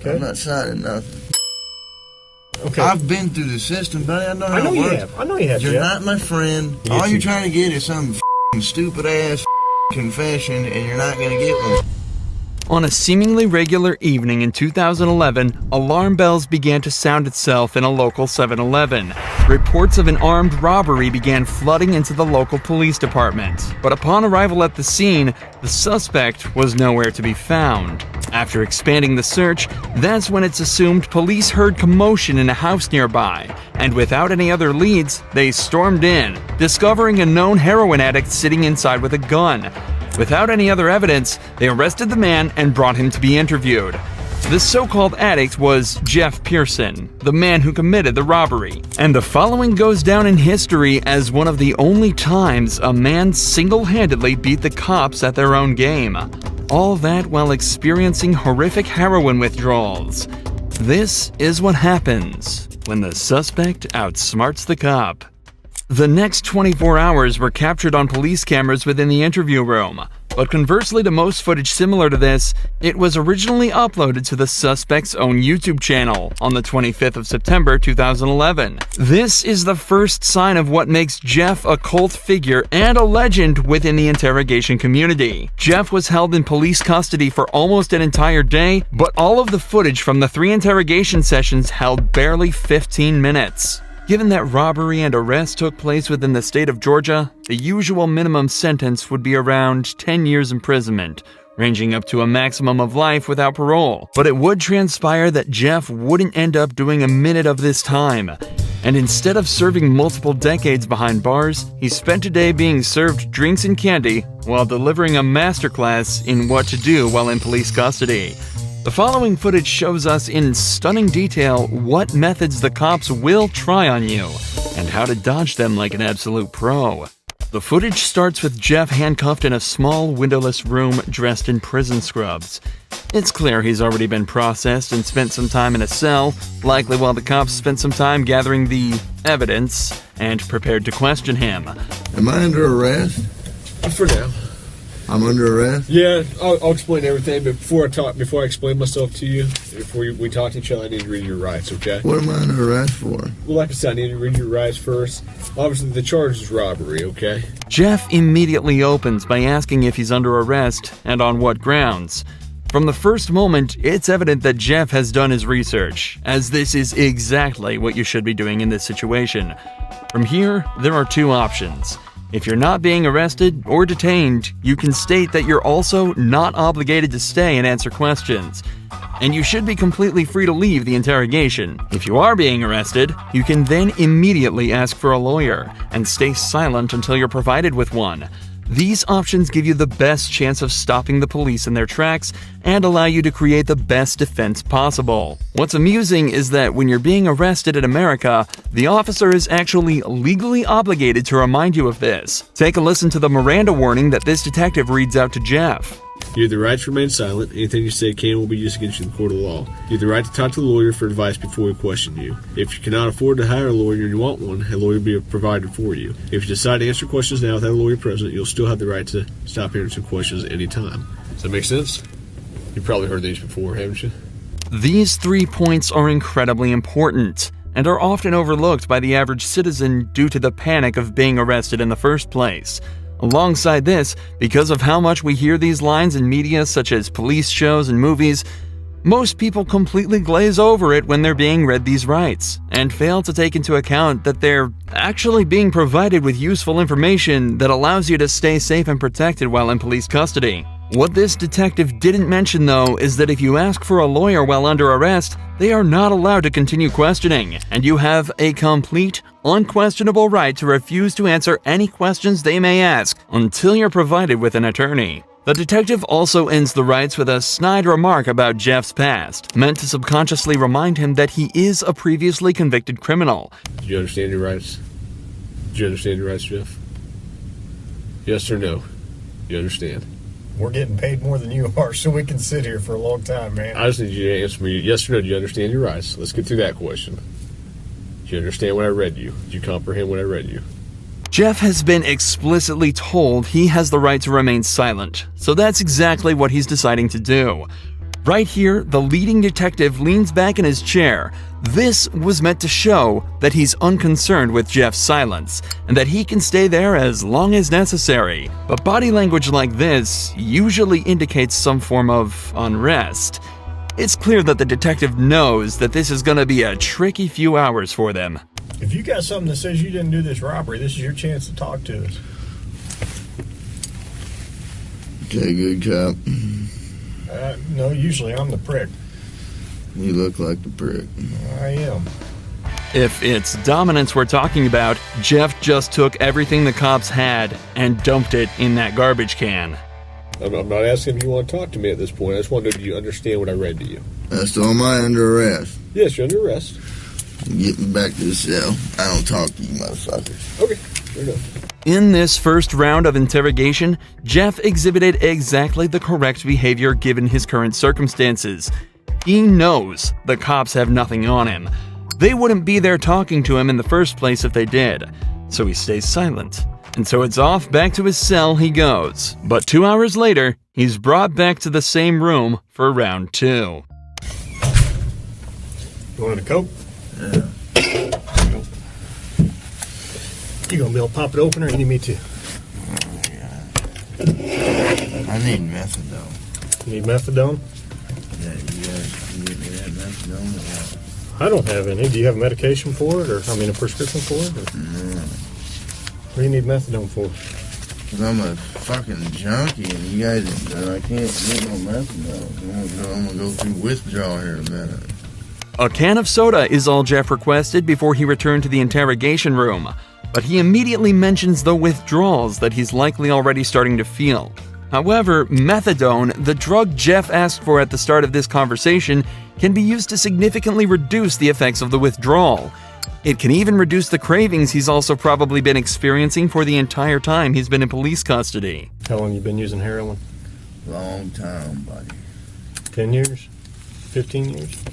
Okay. I'm not signing nothing. Okay. I've been through the system, buddy. I know how it you works. have. I know you have. You're Jeff. not my friend. Yes, All you- you're trying to get is some stupid ass confession, and you're not gonna get one. On a seemingly regular evening in 2011, alarm bells began to sound itself in a local 7-Eleven. Reports of an armed robbery began flooding into the local police department. But upon arrival at the scene, the suspect was nowhere to be found. After expanding the search, that's when it's assumed police heard commotion in a house nearby, and without any other leads, they stormed in, discovering a known heroin addict sitting inside with a gun. Without any other evidence, they arrested the man and brought him to be interviewed. This so-called addict was Jeff Pearson, the man who committed the robbery. And the following goes down in history as one of the only times a man single-handedly beat the cops at their own game. All that while experiencing horrific heroin withdrawals. This is what happens when the suspect outsmarts the cop. The next 24 hours were captured on police cameras within the interview room, but conversely to most footage similar to this, it was originally uploaded to the suspect's own YouTube channel on the 25th of September 2011. This is the first sign of what makes Jeff a cult figure and a legend within the interrogation community. Jeff was held in police custody for almost an entire day, but all of the footage from the 3 interrogation sessions held barely 15 minutes. Given that robbery and arrest took place within the state of Georgia, the usual minimum sentence would be around 10 years imprisonment, ranging up to a maximum of life without parole. But it would transpire that Jeff wouldn't end up doing a minute of this time. And instead of serving multiple decades behind bars, he spent a day being served drinks and candy while delivering a masterclass in what to do while in police custody. The following footage shows us in stunning detail what methods the cops will try on you, and how to dodge them like an absolute pro. The footage starts with Jeff handcuffed in a small, windowless room dressed in prison scrubs. It's clear he's already been processed and spent some time in a cell, likely while the cops spent some time gathering the evidence and prepared to question him. Am I under arrest? For now. I'm under arrest? Yeah, I'll explain everything, but before I explain myself to you, before we talk to each other, I need to read your rights, okay? What am I under arrest for? Well, like I said, I need to read your rights first. Obviously, the charge is robbery, okay? Jeff immediately opens by asking if he's under arrest and on what grounds. From the first moment, it's evident that Jeff has done his research, as this is exactly what you should be doing in this situation. From here, there are 2 options. If you're not being arrested or detained, you can state that you're also not obligated to stay and answer questions. And you should be completely free to leave the interrogation. If you are being arrested, you can then immediately ask for a lawyer and stay silent until you're provided with one. These options give you the best chance of stopping the police in their tracks and allow you to create the best defense possible. What's amusing is that when you're being arrested in America, the officer is actually legally obligated to remind you of this. Take a listen to the Miranda warning that this detective reads out to Jeff. You have the right to remain silent. Anything you say can will be used against you in the court of law. You have the right to talk to a lawyer for advice before we question you. If you cannot afford to hire a lawyer and you want one, a lawyer will be provided for you. If you decide to answer questions now without a lawyer present, you'll still have the right to stop answering questions at any time. Does that make sense? You've probably heard these before, haven't you? These 3 points are incredibly important and are often overlooked by the average citizen due to the panic of being arrested in the first place. Alongside this, because of how much we hear these lines in media such as police shows and movies, most people completely glaze over it when they're being read these rights, and fail to take into account that they're actually being provided with useful information that allows you to stay safe and protected while in police custody. What this detective didn't mention, though, is that if you ask for a lawyer while under arrest, they are not allowed to continue questioning, and you have a complete, unquestionable right to refuse to answer any questions they may ask until you're provided with an attorney. The detective also ends the rights with a snide remark about Jeff's past, meant to subconsciously remind him that he is a previously convicted criminal. Do you understand your rights? Do you understand your rights, Jeff? Yes or no? You understand? We're getting paid more than you are, so we can sit here for a long time, man. I just need you to answer me yes or no. Do you understand your rights? Let's get through that question. Do you understand what I read you? Do you comprehend what I read you? Jeff has been explicitly told he has the right to remain silent, so that's exactly what he's deciding to do. Right here, the leading detective leans back in his chair. This was meant to show that he's unconcerned with Jeff's silence, and that he can stay there as long as necessary. But body language like this usually indicates some form of unrest. It's clear that the detective knows that this is gonna be a tricky few hours for them. If you got something that says you didn't do this robbery, this is your chance to talk to us. Okay, good cop. No, usually I'm the prick. You look like the prick. I am. If it's dominance we're talking about, Jeff just took everything the cops had and dumped it in that garbage can. I'm not asking if you want to talk to me at this point. I just wanted to understand what I read to you. That's all my under arrest. Yes, you're under arrest. Get me back to the cell. I don't talk to you motherfuckers. Okay, fair enough. In this first round of interrogation, Jeff exhibited exactly the correct behavior given his current circumstances. He knows the cops have nothing on him. They wouldn't be there talking to him in the first place if they did, so he stays silent. And so it's off back to his cell he goes. But 2 hours later, he's brought back to the same room for round 2. You wanted a Coke? Yeah. You gonna be able to pop it open, or you need me to? I need methadone. You need methadone? Yeah, you guys can get me that methadone or what? I don't have any. Do you have medication for it, or a prescription for it? Or? No. What do you need methadone for? Because I'm a fucking junkie and you guys, I can't get no methadone. I'm going to go through withdrawal here in a minute. A can of soda is all Jeff requested before he returned to the interrogation room, but he immediately mentions the withdrawals that he's likely already starting to feel. However, methadone, the drug Jeff asked for at the start of this conversation, can be used to significantly reduce the effects of the withdrawal. It can even reduce the cravings he's also probably been experiencing for the entire time he's been in police custody. How long you been using heroin? Long time, buddy. 10 years? 15 years?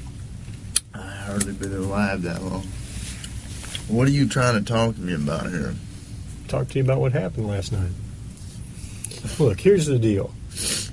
I hardly been alive that long. What are you trying to talk to me about here? Talk to you about what happened last night. Look, here's the deal.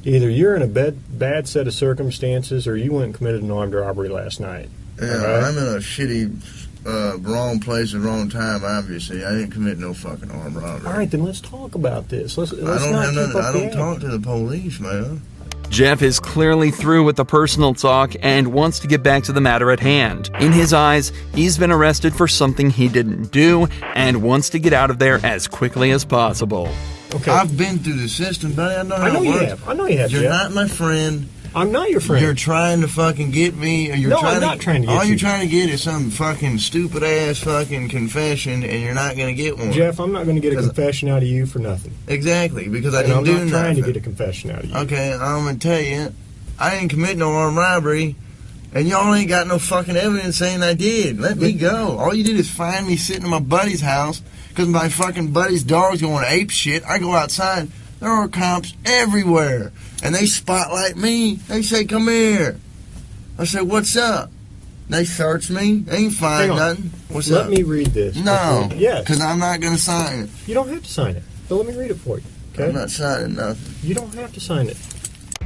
Either you're in a bad set of circumstances, or you went and committed an armed robbery last night. Yeah, All right? I'm in a shitty, wrong place at the wrong time, obviously. I didn't commit no fucking armed robbery. All right, then let's talk about this. Let's I not don't have keep nothing. up I the don't talk act. to the police, man. Jeff is clearly through with the personal talk and wants to get back to the matter at hand. In his eyes, he's been arrested for something he didn't do and wants to get out of there as quickly as possible. Okay. I've been through the system, buddy. I know how I know it you works. have. I know you have, You're Jeff. not my friend. I'm not your friend. You're trying to fucking get me. Or you're No, trying I'm not trying to get all you. you're trying to get is some fucking stupid ass fucking confession, and you're not gonna get one. Jeff, I'm not going to get a confession out of you for nothing. Exactly, because I And didn't I'm do not nothing. trying to get a confession out of you. Okay, I'm gonna tell you, I didn't commit no armed robbery, and y'all ain't got no fucking evidence saying I did. Let me go. All you did is find me sitting in my buddy's house because my fucking buddy's dog's going ape shit. I go outside, there are cops everywhere, and they spotlight me. They say, "Come here." I say, "What's up?" They search me. They ain't find Hang on. nothing. What's Let up? me read this. No. Yes. Because I'm not gonna sign it. You don't have to sign it. But let me read it for you. Okay? I'm not signing nothing. You don't have to sign it.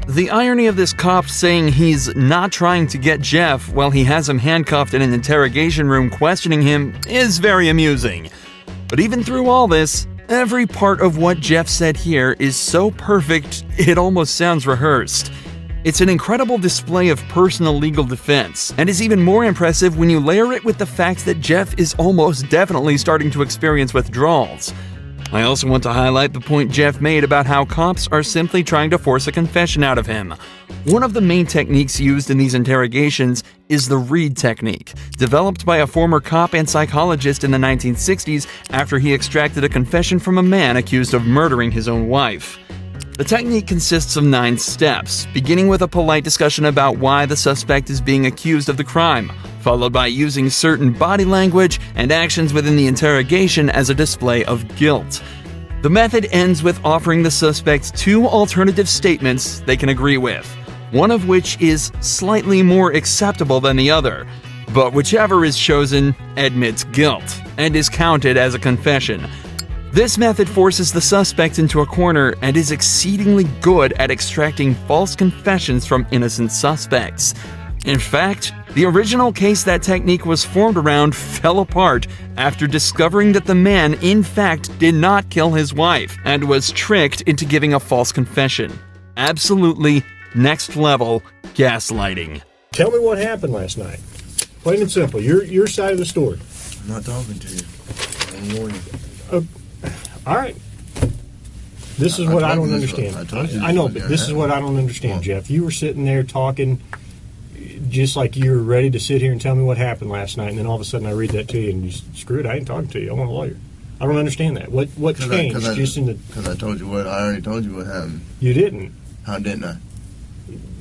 The irony of this cop saying he's not trying to get Jeff while he has him handcuffed in an interrogation room questioning him is very amusing. But even through all this, every part of what Jeff said here is so perfect it almost sounds rehearsed. It's an incredible display of personal legal defense, and is even more impressive when you layer it with the fact that Jeff is almost definitely starting to experience withdrawals. I also want to highlight the point Jeff made about how cops are simply trying to force a confession out of him. One of the main techniques used in these interrogations is the Reid technique, developed by a former cop and psychologist in the 1960s after he extracted a confession from a man accused of murdering his own wife. The technique consists of 9 steps, beginning with a polite discussion about why the suspect is being accused of the crime, followed by using certain body language and actions within the interrogation as a display of guilt. The method ends with offering the suspect 2 alternative statements they can agree with, one of which is slightly more acceptable than the other, but whichever is chosen admits guilt and is counted as a confession. This method forces the suspect into a corner and is exceedingly good at extracting false confessions from innocent suspects. In fact, the original case that technique was formed around fell apart after discovering that the man, in fact, did not kill his wife and was tricked into giving a false confession. Absolutely next level gaslighting. Tell me what happened last night. Plain and simple. Your side of the story. I'm not talking to you. I'm a lawyer. All right. This is what I don't understand. I know, but this is what I don't understand, Jeff. You were sitting there talking just like you were ready to sit here and tell me what happened last night, and then all of a sudden I read that to you, and you screw it, I ain't talking to you. I want a lawyer. I don't understand that. What changed? Because I told you what. I already told you what happened. You didn't. How didn't I?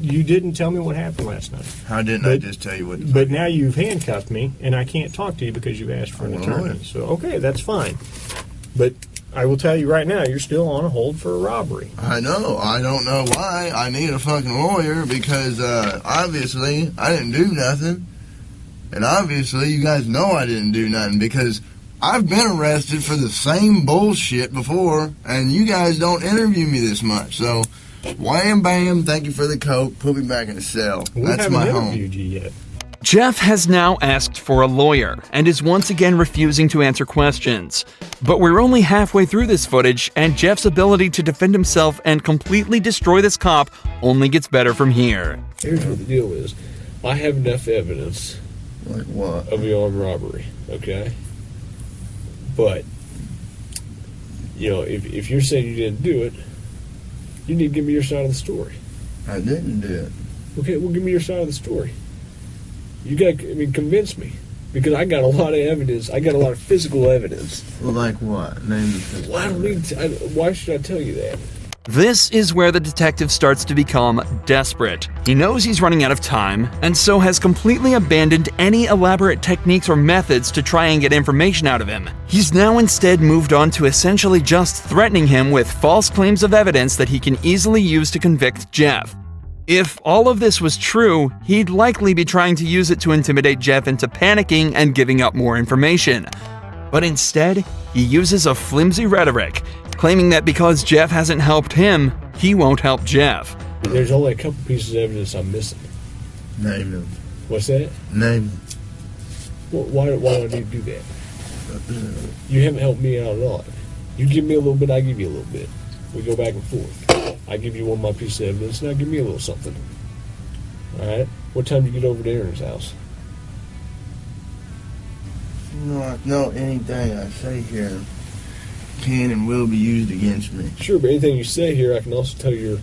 You didn't tell me what happened last night. How didn't I just tell you what? But now you've handcuffed me, and I can't talk to you because you asked for an attorney. So okay, that's fine. But I will tell you right now, you're still on a hold for a robbery. I know. I don't know why I need a fucking lawyer because obviously I didn't do nothing. And obviously you guys know I didn't do nothing because I've been arrested for the same bullshit before and you guys don't interview me this much. So, wham bam, thank you for the coke, put me back in the cell. That's my home. We haven't interviewed you yet. Jeff has now asked for a lawyer and is once again refusing to answer questions. But we're only halfway through this footage, and Jeff's ability to defend himself and completely destroy this cop only gets better from here. Here's what the deal is. I have enough evidence Like what? of the armed robbery, okay? But, you know, if you're saying you didn't do it, you need to give me your side of the story. I didn't do it. Okay, well, give me your side of the story. You got to, convince me. Because I got a lot of evidence. I got a lot of physical evidence. Well, like what? Name the physical. Well, I don't need to, why should I tell you that? This is where the detective starts to become desperate. He knows he's running out of time, and so has completely abandoned any elaborate techniques or methods to try and get information out of him. He's now instead moved on to essentially just threatening him with false claims of evidence that he can easily use to convict Jeff. If all of this was true, he'd likely be trying to use it to intimidate Jeff into panicking and giving up more information. But instead, he uses a flimsy rhetoric, claiming that because Jeff hasn't helped him, he won't help Jeff. There's only a couple pieces of evidence I'm missing. Name them. What's that? Name them. Well, why do I need to do that? You haven't helped me out at all. You give me a little bit, I give you a little bit. We go back and forth. I give you one of my pieces of evidence, now give me a little something. Alright? What time do you get over to Aaron's house? No, anything I say here can and will be used against me. Sure, but anything you say here, I can also tell your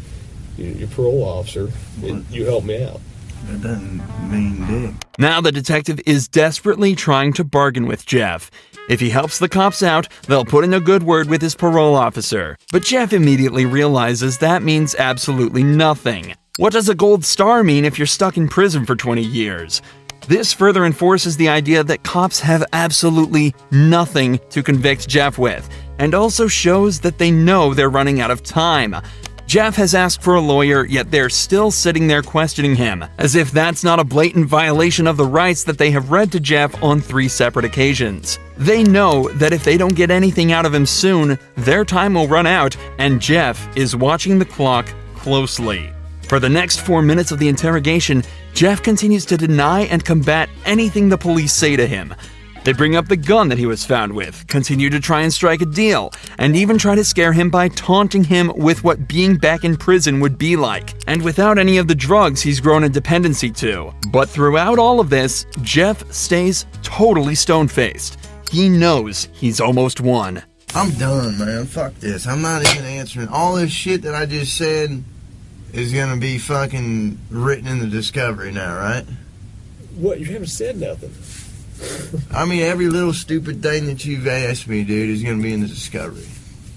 parole officer that you helped me out. That doesn't mean dick. Now the detective is desperately trying to bargain with Jeff. If he helps the cops out, they'll put in a good word with his parole officer. But Jeff immediately realizes that means absolutely nothing. What does a gold star mean if you're stuck in prison for 20 years? This further enforces the idea that cops have absolutely nothing to convict Jeff with, and also shows that they know they're running out of time. Jeff has asked for a lawyer, yet they're still sitting there questioning him, as if that's not a blatant violation of the rights that they have read to Jeff on 3 separate occasions. They know that if they don't get anything out of him soon, their time will run out, and Jeff is watching the clock closely. For the next 4 minutes of the interrogation, Jeff continues to deny and combat anything the police say to him. They bring up the gun that he was found with, continue to try and strike a deal, and even try to scare him by taunting him with what being back in prison would be like, and without any of the drugs he's grown a dependency to. But throughout all of this, Jeff stays totally stone-faced. He knows he's almost won. I'm done, man. Fuck this. I'm not even answering. All this shit that I just said is gonna be fucking written in the discovery now, right? What? You haven't said nothing. I mean, every little stupid thing that you've asked me, dude, is gonna be in the discovery.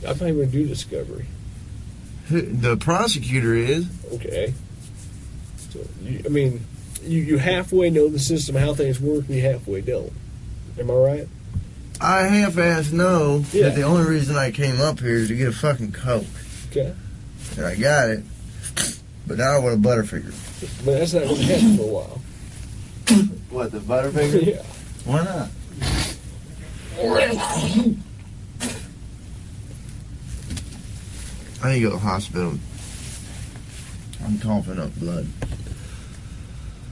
I'm not even going to do discovery. The prosecutor is. Okay. So, you halfway know the system, how things work, and you halfway don't. Am I right? I half-ass know Yeah. that the only reason I came up here is to get a fucking Coke. Okay. And I got it. But now I want a Butterfinger. But that's not going to happen for a while. What, the Butterfinger? Yeah. Why not? I need to go to the hospital. I'm coughing up blood.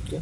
Okay.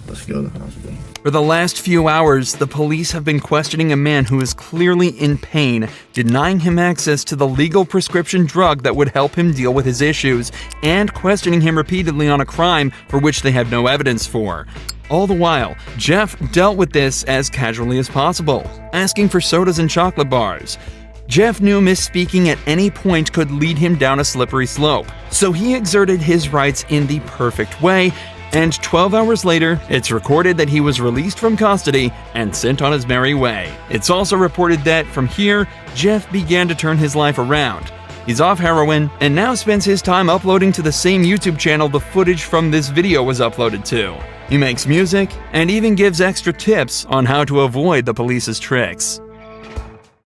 Let's go to the hospital. For the last few hours, the police have been questioning a man who is clearly in pain, denying him access to the legal prescription drug that would help him deal with his issues, and questioning him repeatedly on a crime for which they have no evidence for. All the while, Jeff dealt with this as casually as possible, asking for sodas and chocolate bars. Jeff knew misspeaking at any point could lead him down a slippery slope, so he exerted his rights in the perfect way, and 12 hours later, it's recorded that he was released from custody and sent on his merry way. It's also reported that from here, Jeff began to turn his life around. He's off heroin and now spends his time uploading to the same YouTube channel the footage from this video was uploaded to. He makes music and even gives extra tips on how to avoid the police's tricks.